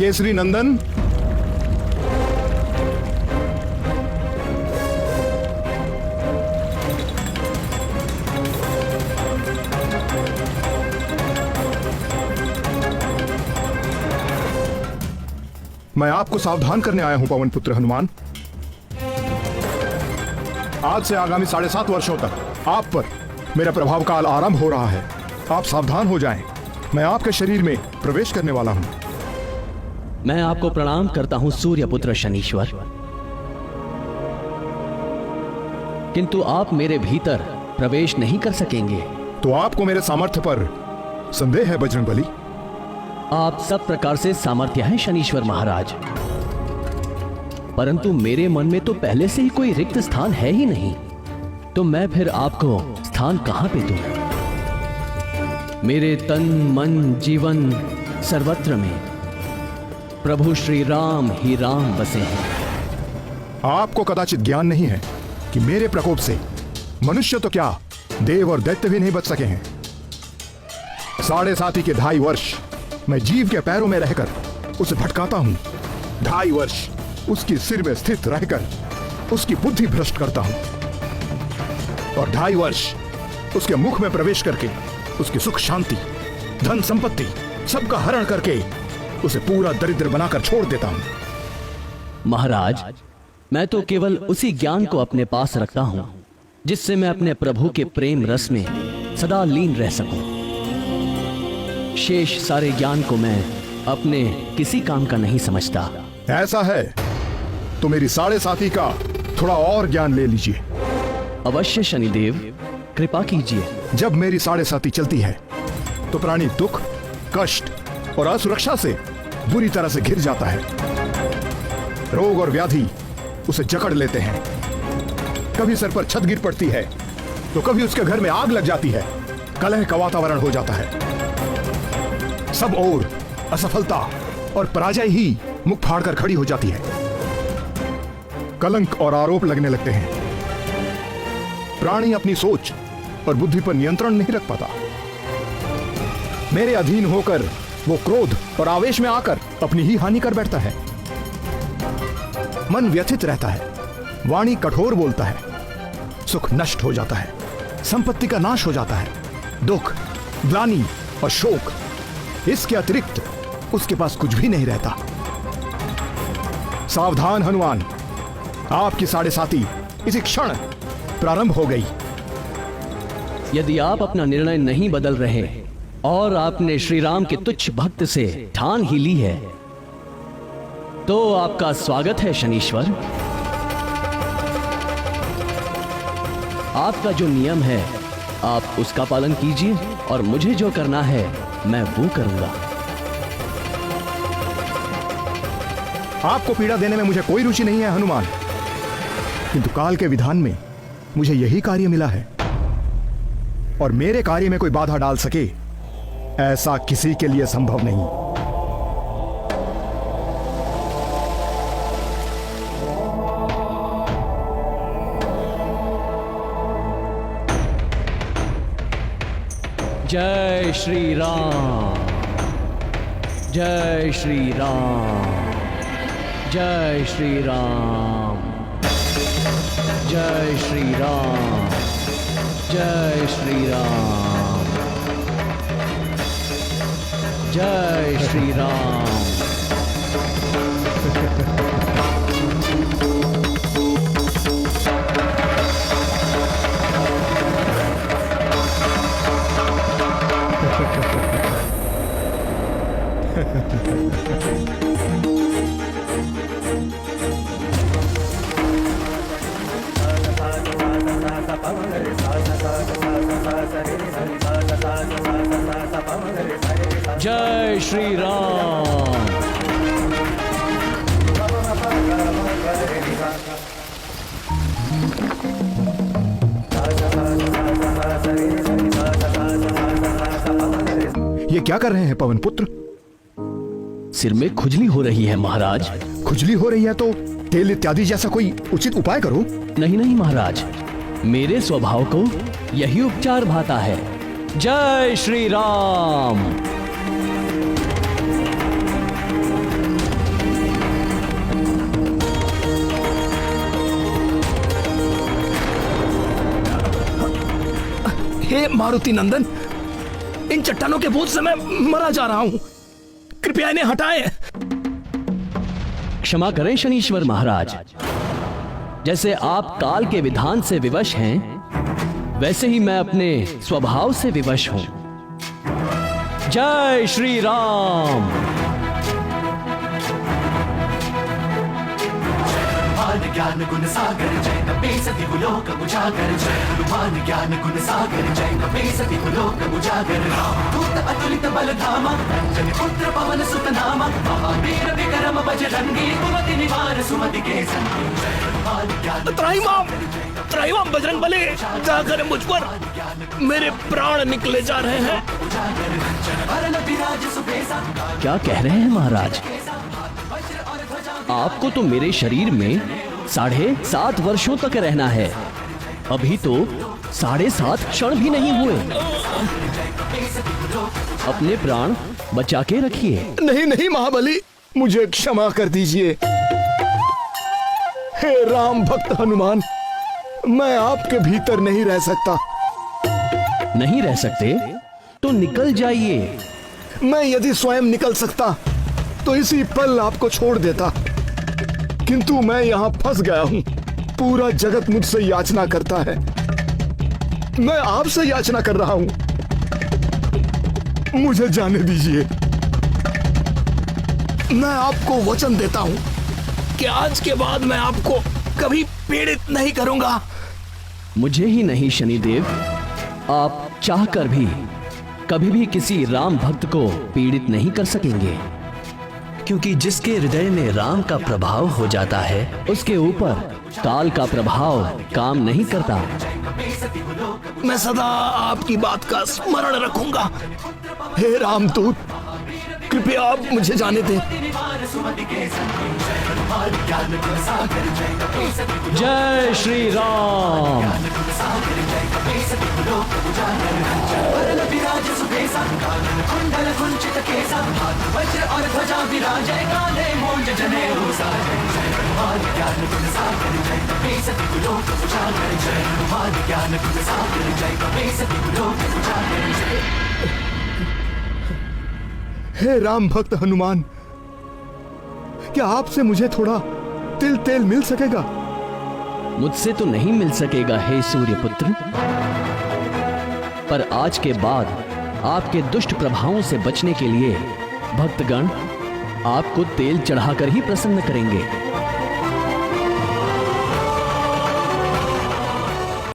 केसरी नंदन, मैं आपको सावधान करने आया हूं पवन पुत्र हनुमान। आज से आगामी 7.5 वर्षों तक आप पर मेरा प्रभाव काल आरंभ हो रहा है। आप सावधान हो जाएं। मैं आपके शरीर में प्रवेश करने वाला हूं। मैं आपको प्रणाम करता हूं सूर्यपुत्र शनीश्वर, किंतु आप मेरे भीतर प्रवेश नहीं कर सकेंगे। तो आपको मेरे सामर्थ्य पर संदेह है बजरंगबली? आप सब प्रकार से सामर्थ्य है शनीश्वर महाराज, परंतु मेरे मन में तो पहले से ही कोई रिक्त स्थान है ही नहीं, तो मैं फिर आपको स्थान कहां पे दूं? मेरे तन मन जीवन सर्वत्र में प्रभु श्री राम ही राम बसे हैं। आपको कदाचित ज्ञान नहीं है कि मेरे प्रकोप से मनुष्य तो क्या, देव और दैत्य भी नहीं बच सके हैं। 7.5 के 2.5 वर्ष मैं जीव के पैरों में रहकर उसे भटकाता हूं। 2.5 वर्ष उसकी सिर में स्थित रहकर उसकी बुद्धि भ्रष्ट करता हूं, और 2.5 वर्ष उसके मुख में प्रवेश करके उसकी सुख शांति धन संपत्ति सबका हरण करके उसे पूरा दरिद्र बनाकर छोड़ देता हूं। महाराज, मैं तो केवल उसी ज्ञान को अपने पास रखता हूं जिससे मैं अपने प्रभु के प्रेम रस में सदा लीन रह सकूं। शेष सारे ज्ञान को मैं अपने किसी काम का नहीं समझता। ऐसा है तो मेरी 7.5 का थोड़ा और ज्ञान ले लीजिए। अवश्य शनिदेव, कृपा कीजिए। जब मेरी 7.5 चलती है तो प्राणी दुख, कष्ट और असुरक्षा से बुरी तरह से घिर जाता है। रोग और व्याधि उसे जकड़ लेते हैं। कभी सर पर छत गिर पड़ती है तो कभी उसके घर में आग लग जाती है। कलह का वातावरण हो जाता है। सब ओर असफलता और पराजय ही मुख फाड़कर खड़ी हो जाती है। कलंक और आरोप लगने लगते हैं। प्राणी अपनी सोच और बुद्धि पर नियंत्रण नहीं रख पाता। मेरे अधीन होकर वो क्रोध और आवेश में आकर अपनी ही हानि कर बैठता है। मन व्यथित रहता है, वाणी कठोर बोलता है, सुख नष्ट हो जाता है, संपत्ति का नाश हो जाता है, दुख, ग्लानि और शोक, इसके अतिरिक्त उसके पास कुछ भी नहीं रहता। सावधान हनुमान, आपकी 7.5 इसी क्षण प्रारंभ हो गई। यदि आप अपना निर्णय नहीं बदल रहे और आपने श्री राम के तुच्छ भक्त से ठान ही ली है, तो आपका स्वागत है शनीश्वर। आपका जो नियम है आप उसका पालन कीजिए, और मुझे जो करना है मैं वो करूंगा। आपको पीड़ा देने में मुझे कोई रुचि नहीं है हनुमान, किंतु काल के विधान में मुझे यही कार्य मिला है, और मेरे कार्य में कोई बाधा डाल सके ऐसा किसी के लिए संभव नहीं। जय श्री राम, जय श्री राम, जय श्री राम, जय श्री राम, जय श्री राम, जय श्री राम। जय श्री राम। ये क्या कर रहे हैं पवन पुत्र? सिर में खुजली हो रही है महाराज। खुजली हो रही है तो तेल इत्यादि जैसा कोई उचित उपाय करो। नहीं नहीं महाराज, मेरे स्वभाव को यही उपचार भाता है। जय श्री राम। मारुति नंदन, इन चट्टानों के बोझ से मैं मरा जा रहा हूं, कृपया इन्हें हटाएं। क्षमा करें शनीश्वर महाराज, जैसे आप काल के विधान से विवश हैं, वैसे ही मैं अपने स्वभाव से विवश हूं। जय श्री राम। ज्ञान गुण सागर जय कपे सति गुलोक उजागर, जय हनुमान ज्ञान गुण सागर जय कपे सति गुलोक उजागर। दूत अतुलित बल धामा, अंजनी पुत्र पवन सुत नामा, महावीर विक्रम बजरंगी, कुमति निवार सुमति के संगी। जय हनुमान ज्ञान त्राहिमाम बजरंग बली, जाकर मुझ पर मेरे प्राण निकले जा रहे हैं। क्या कह रहे हैं महाराज? आपको तो मेरे शरीर में 7.5 वर्षों तक रहना है, अभी तो 7.5 क्षण भी नहीं हुए। अपने प्राण बचा के रखिए। नहीं नहीं महाबली, मुझे क्षमा कर दीजिए। हे राम भक्त हनुमान, मैं आपके भीतर नहीं रह सकता। नहीं रह सकते तो निकल जाइए। मैं यदि स्वयं निकल सकता तो इसी पल आपको छोड़ देता, किंतु मैं यहां फंस गया हूं। पूरा जगत मुझसे याचना करता है, मैं आपसे याचना कर रहा हूं। मुझे जाने दीजिए। मैं आपको वचन देता हूं कि आज के बाद मैं आपको कभी पीड़ित नहीं करूंगा। मुझे ही नहीं शनिदेव, आप चाहकर भी कभी भी किसी राम भक्त को पीड़ित नहीं कर सकेंगे, क्योंकि जिसके हृदय में राम का प्रभाव हो जाता है, उसके ऊपर काल का प्रभाव काम नहीं करता। मैं सदा आपकी बात का स्मरण रखूंगा। हे रामदूत, कृपया आप मुझे जाने दें। जय श्री राम। हे राम भक्त हनुमान, क्या आपसे मुझे थोड़ा तिल तेल मिल सकेगा? मुझसे तो नहीं मिल सकेगा हे सूर्यपुत्र, पर आज के बाद आपके दुष्ट प्रभावों से बचने के लिए भक्तगण आपको तेल चढ़ाकर ही प्रसन्न करेंगे।